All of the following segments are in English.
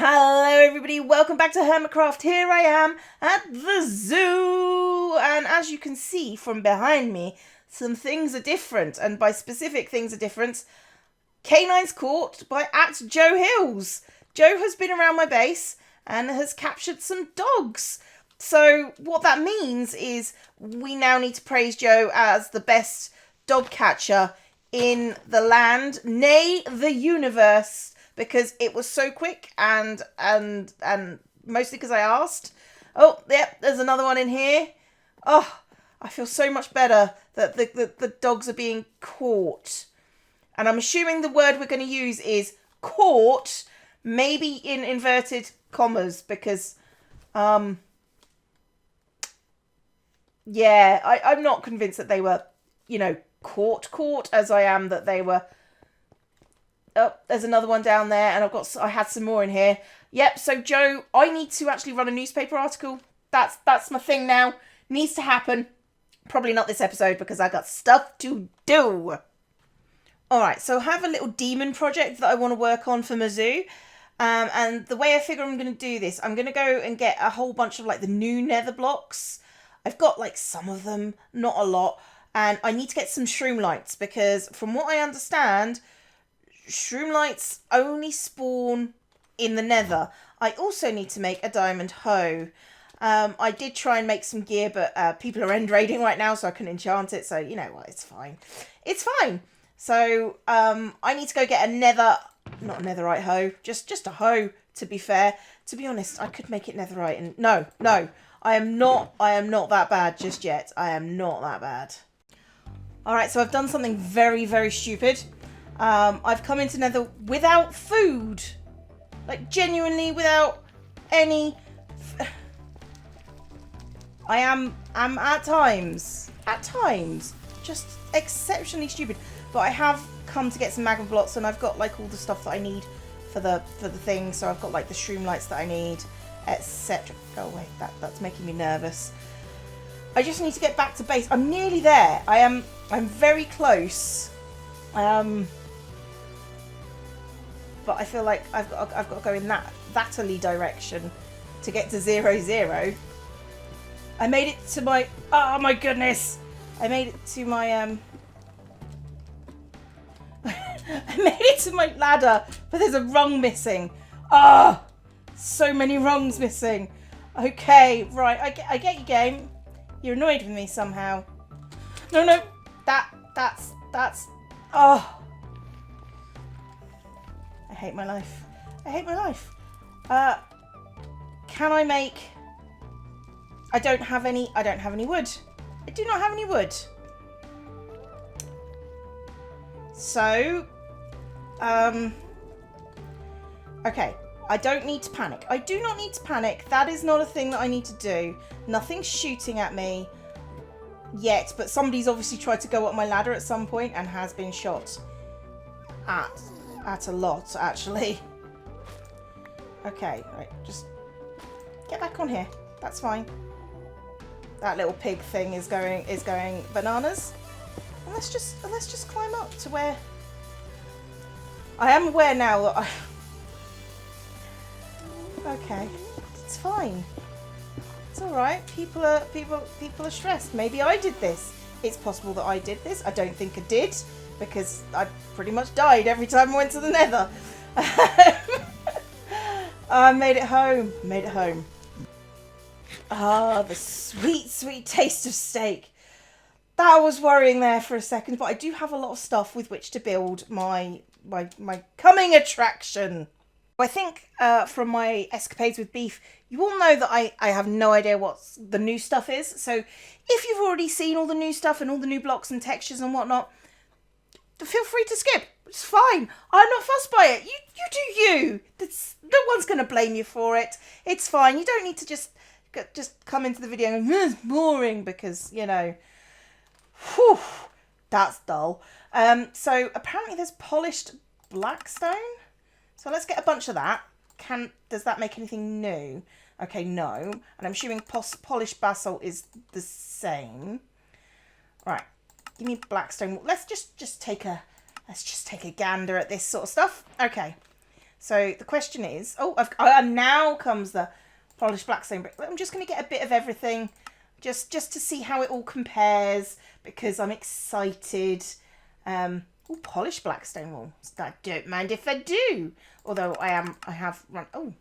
Hello everybody, welcome back to Hermitcraft. Here I am at the zoo, and as you can see from behind me, some things are different, and by specific things are different, Canine's caught by @Joe Hills. Joe has been around my base and has captured some dogs. So what that means is we now need to praise Joe as the best dog catcher in the land, nay the universe, because it was so quick and mostly because I asked. Oh, yep, there's another one in here. Oh, I feel so much better that the dogs are being caught. And I'm assuming the word we're going to use is caught, maybe in inverted commas, because, yeah, I'm not convinced that they were, caught as I am that they were. Oh, there's another one down there, and I had some more in here. Yep, so Joe, I need to actually run a newspaper article. That's my thing now. Needs to happen. Probably not this episode because I got stuff to do. Alright, so I have a little demon project that I want to work on for my zoo. And the way I figure I'm going to do this, I'm going to go and get a whole bunch of the new nether blocks. I've got some of them, not a lot. And I need to get some shroom lights because from what I understand, shroom lights only spawn in the nether. I also need to make a diamond hoe. I did try and make some gear, but people are end raiding right now, so I couldn't enchant it. So, you know what, it's fine. It's fine. So, I need to go get a not a netherite hoe, just a hoe, to be fair. To be honest, I could make it netherite, and no, I am not that bad just yet. I am not that bad. Alright, so I've done something very, very stupid. I've come into nether without food. Genuinely without any... I'm at times, just exceptionally stupid. But I have come to get some magma blocks, and I've got all the stuff that I need for the thing. So I've got the shroom lights that I need, etc. Go away, that's making me nervous. I just need to get back to base. I'm nearly there. I'm very close. But I feel like I've got to go in that-ally direction to get to 0-0. I made it to my... Oh my goodness! I made it to my... I made it to my ladder, but there's a rung missing. Ah! Oh, so many rungs missing. Okay, right. I get your game. You're annoyed with me somehow. No. That's... Oh! I hate my life. I hate my life. Can I make... I don't have any wood. I do not have any wood. So, okay. I don't need to panic. I do not need to panic. That is not a thing that I need to do. Nothing's shooting at me yet, but somebody's obviously tried to go up my ladder at some point and has been shot at a lot, actually. Okay, right, just get back on here. That's fine. That little pig thing is going bananas. And let's just climb up to where I am aware now that okay, it's fine. It's all right. People are stressed. Maybe I did this. It's possible that I did this. I don't think I did because I pretty much died every time I went to the nether. I made it home. Ah, the sweet, sweet taste of steak. That was worrying there for a second, but I do have a lot of stuff with which to build my coming attraction. I think from my escapades with beef, you all know that I have no idea what the new stuff is. So if you've already seen all the new stuff and all the new blocks and textures and whatnot, feel free to skip. It's fine. I'm not fussed by it. You do you. No one's going to blame you for it. It's fine. You don't need to just come into the video and go, it's boring, because, whew, that's dull. So apparently there's polished blackstone. So let's get a bunch of that. Does that make anything new? Okay, no. And I'm assuming polished basalt is the same. Right. Give me blackstone. Let's just take a gander at this sort of stuff. Okay. So the question is, now comes the polished blackstone brick. I'm just going to get a bit of everything just to see how it all compares, because I'm excited. Polished blackstone wall. I don't mind if I do. Although I have run. Oh,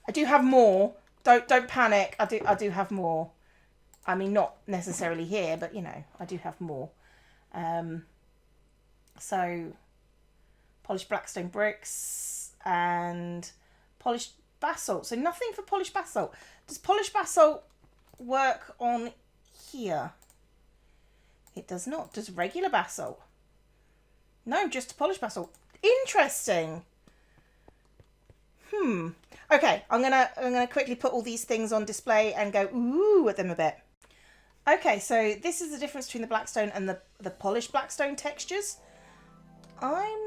I do have more. Don't panic. I do have more. I mean, not necessarily here, but you know, I do have more. So polished blackstone bricks and polished basalt. So nothing for polished basalt. Does polished basalt work on here? It does not. Does regular basalt? No, just polished basalt. Interesting. Okay, I'm gonna quickly put all these things on display and go ooh at them a bit. Okay, so this is the difference between the blackstone and the polished blackstone textures. I'm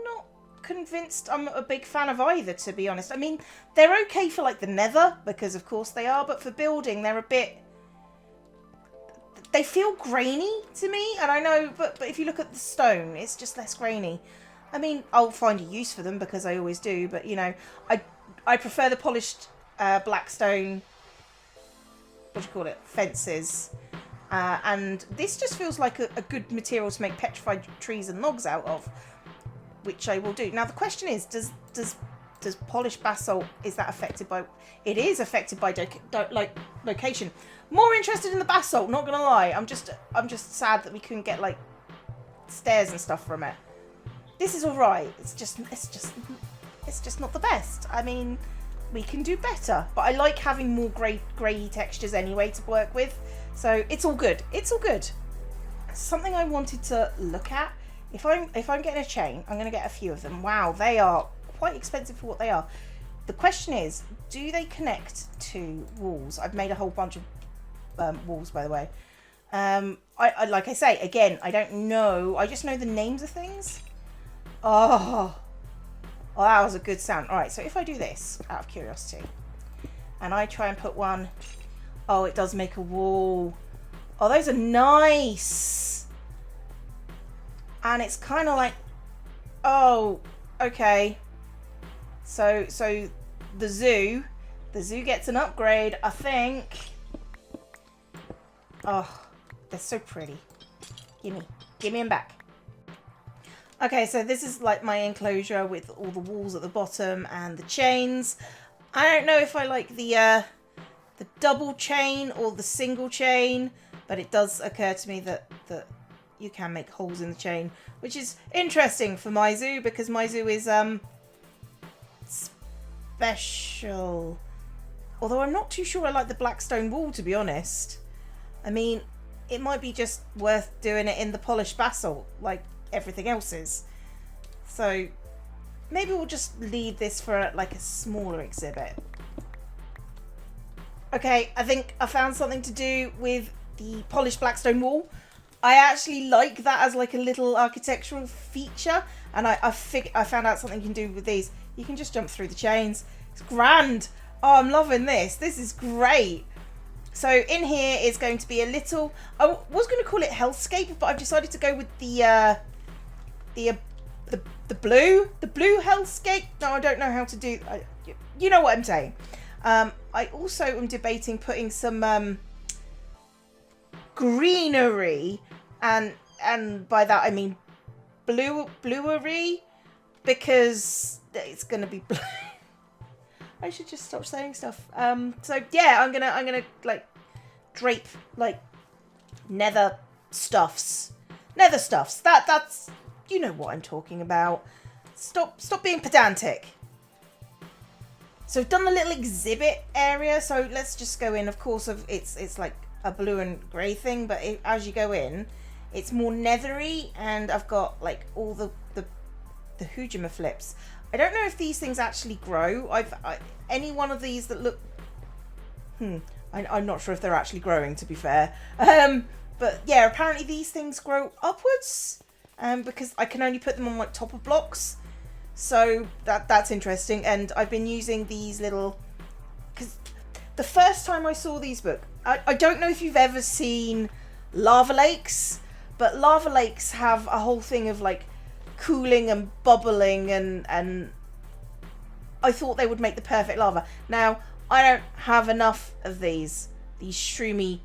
not convinced I'm a big fan of either, to be honest. I mean, they're okay for like the nether, because of course they are, but for building they're a bit... They feel grainy to me, and I know, but if you look at the stone, it's just less grainy. I mean, I'll find a use for them because I always do, but you know, I prefer the polished blackstone, what do you call it, fences. And this just feels like a good material to make petrified trees and logs out of, which I will do. Now the question is, does polished basalt, is that affected by... It is affected by like location. More interested in the basalt, not gonna lie. I'm just sad that we couldn't get like stairs and stuff from it. This is all right. It's just not the best. I mean, we can do better, but I like having more grey textures anyway to work with. So it's all good. It's all good. Something I wanted to look at. If I'm getting a chain, I'm going to get a few of them. Wow, they are quite expensive for what they are. The question is, do they connect to walls? I've made a whole bunch of walls, by the way. I like I say again, I don't know. I just know the names of things. Oh, that was a good sound. All right, so if I do this out of curiosity, and I try and put one, oh, it does make a wall. Oh, those are nice. And it's kind of like, oh, okay. So the zoo gets an upgrade, I think. Oh, they're so pretty. Give me them back. Okay, so this is like my enclosure with all the walls at the bottom and the chains. I don't know if I like the double chain or the single chain, but it does occur to me that you can make holes in the chain, which is interesting for my zoo, because my zoo is special. Although I'm not too sure I like the blackstone wall, to be honest. I mean, it might be just worth doing it in the polished basalt, like everything else is. So maybe we'll just leave this for like a smaller exhibit. Okay, I think I found something to do with the polished blackstone wall. I actually like that as like a little architectural feature, and I found out something you can do with these. You can just jump through the chains. It's grand. Oh, I'm loving this. This is great. So in here is going to be a little... I was going to call it hellscape, but I've decided to go with the blue hellscape. No, I don't know how to do... you know what I'm saying. I also am debating putting some greenery, and by that I mean bluery, because it's going to be blue. I should just stop saying stuff. So yeah, I'm gonna like drape like nether stuffs. That's you know what I'm talking about. Stop being pedantic. So I've done the little exhibit area. So let's just go in. Of course, it's like a blue and grey thing, but as you go in, it's more nethery, and I've got like all the hujima flips. I don't know if these things actually grow. Any one of these that look... I'm not sure if they're actually growing, to be fair. But yeah, apparently these things grow upwards, because I can only put them on like top of blocks. So that's interesting. And I've been using these little... Because the first time I saw these I don't know if you've ever seen lava lakes, but lava lakes have a whole thing of like cooling and bubbling, and I thought they would make the perfect lava. Now, I don't have enough of these shroomy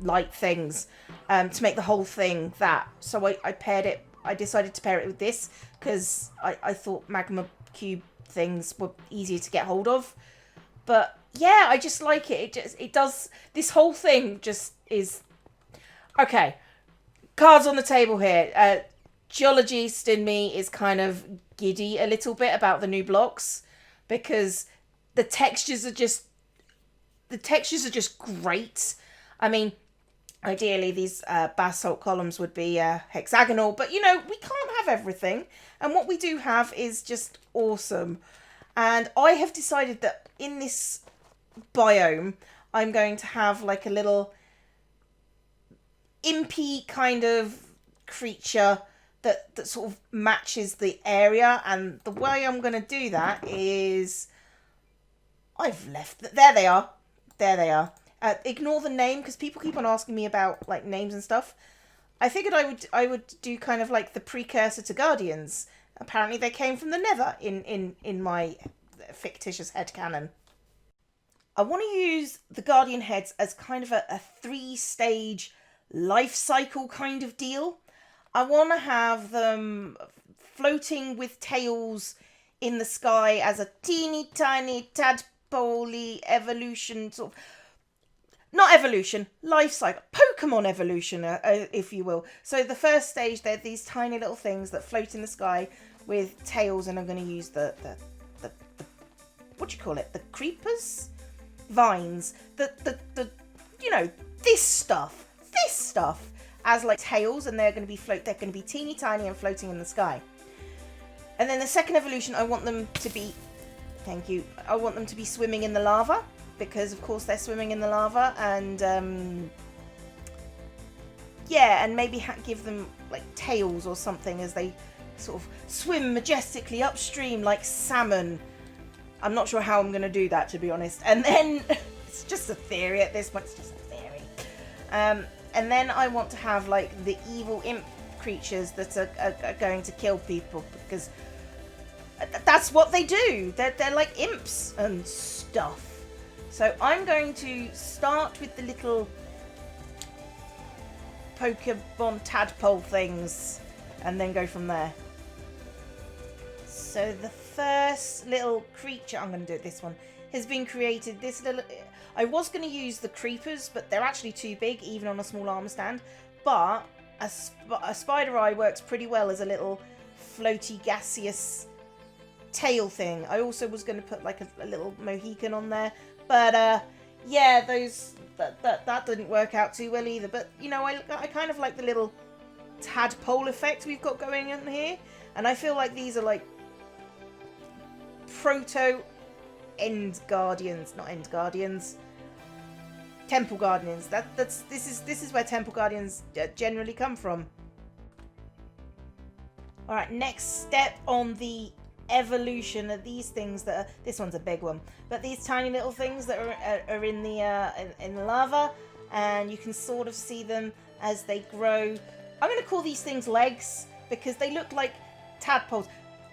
light things to make the whole thing that. So I decided to pair it with this because I thought magma cube things were easier to get hold of. But yeah, I just like it. It does, this whole thing just is okay. Cards on the table here. Geologist in me is kind of giddy a little bit about the new blocks because the textures are just great. I mean, ideally these basalt columns would be hexagonal, but you know, we can't have everything, and what we do have is just awesome. And I have decided that in this biome I'm going to have like a little impy kind of creature that sort of matches the area, and the way I'm going to do that is there they are. Ignore the name because people keep on asking me about like names and stuff. I figured I would do kind of like the precursor to Guardians. Apparently they came from the Nether in my fictitious headcanon. I want to use the Guardian heads as kind of a 3-stage life cycle kind of deal. I want to have them floating with tails in the sky as a teeny tiny tadpole evolution, sort of, not evolution, life cycle, Pokemon evolution, if you will. So the first stage, they're these tiny little things that float in the sky with tails, and I'm going to use the what do you call it? The creepers? Vines. The you know, this stuff as like tails, and they're going to be teeny tiny and floating in the sky. And then the second evolution, I want them to be, thank you, I want them to be swimming in the lava, because of course they're swimming in the lava, and yeah, and maybe give them like tails or something as they sort of swim majestically upstream like salmon. I'm not sure how I'm going to do that, to be honest. And then it's just a theory at this point. It's just a theory. And then I want to have like the evil imp creatures that are going to kill people, because that's what they do. They're like imps and stuff. So I'm going to start with the little Pokemon tadpole things and then go from there. So the first little creature, I'm going to do this one, has been created. This little, I was going to use the creepers, but they're actually too big, even on a small armor stand. But a spider eye works pretty well as a little floaty gaseous tail thing. I also was going to put like a little Mohican on there, but yeah, that didn't work out too well either. But you know, I kind of like the little tadpole effect we've got going on here, and I feel like these are like proto end guardians, not end guardians, temple guardians. This is where temple guardians generally come from. All right, next step on the evolution of these things that are, this one's a big one, but these tiny little things that are in the lava, and you can sort of see them as they grow. I'm going to call these things legs because they look like tadpoles.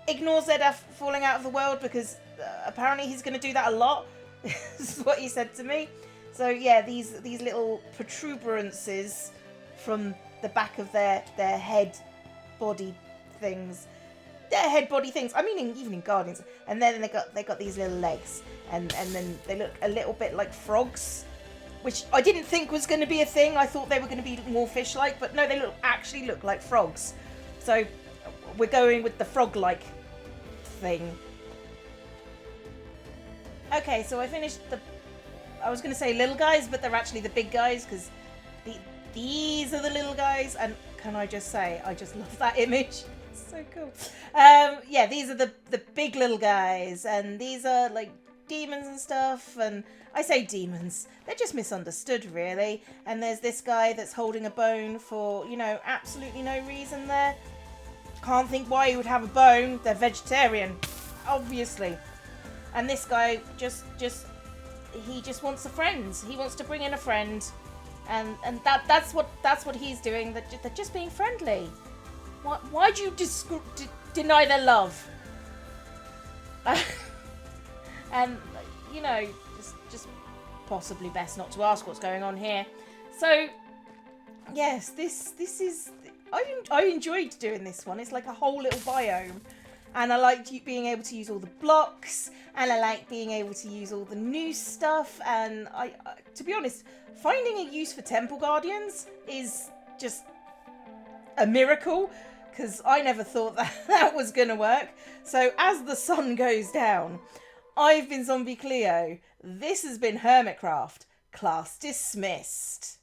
Ignore ZF falling out of the world, because apparently he's going to do that a lot. This is what he said to me. So yeah, these little protuberances from the back of their head body things. Their head body things. I mean, even in Guardians. And then they got these little legs, and then they look a little bit like frogs, which I didn't think was going to be a thing. I thought they were going to be more fish-like, but no, they actually look like frogs. So we're going with the frog-like thing. Okay, so I finished I was going to say little guys, but they're actually the big guys, because these are the little guys, and can I just say, I just love that image. It's so cool. Yeah, these are the big little guys, and these are like demons and stuff, and I say demons, they're just misunderstood really. And there's this guy that's holding a bone for, you know, absolutely no reason there. Can't think why he would have a bone. They're vegetarian, obviously. And this guy he just wants a friend. He wants to bring in a friend, and that's what he's doing. They're just being friendly. Why'd you deny their love? And, you know, just possibly best not to ask what's going on here. So, yes, this is... I enjoyed doing this one. It's like a whole little biome. And I liked being able to use all the blocks. And I like being able to use all the new stuff. And I to be honest, finding a use for Temple Guardians is just a miracle. Because I never thought that was going to work. So as the sun goes down, I've been ZombieCleo. This has been Hermitcraft. Class dismissed.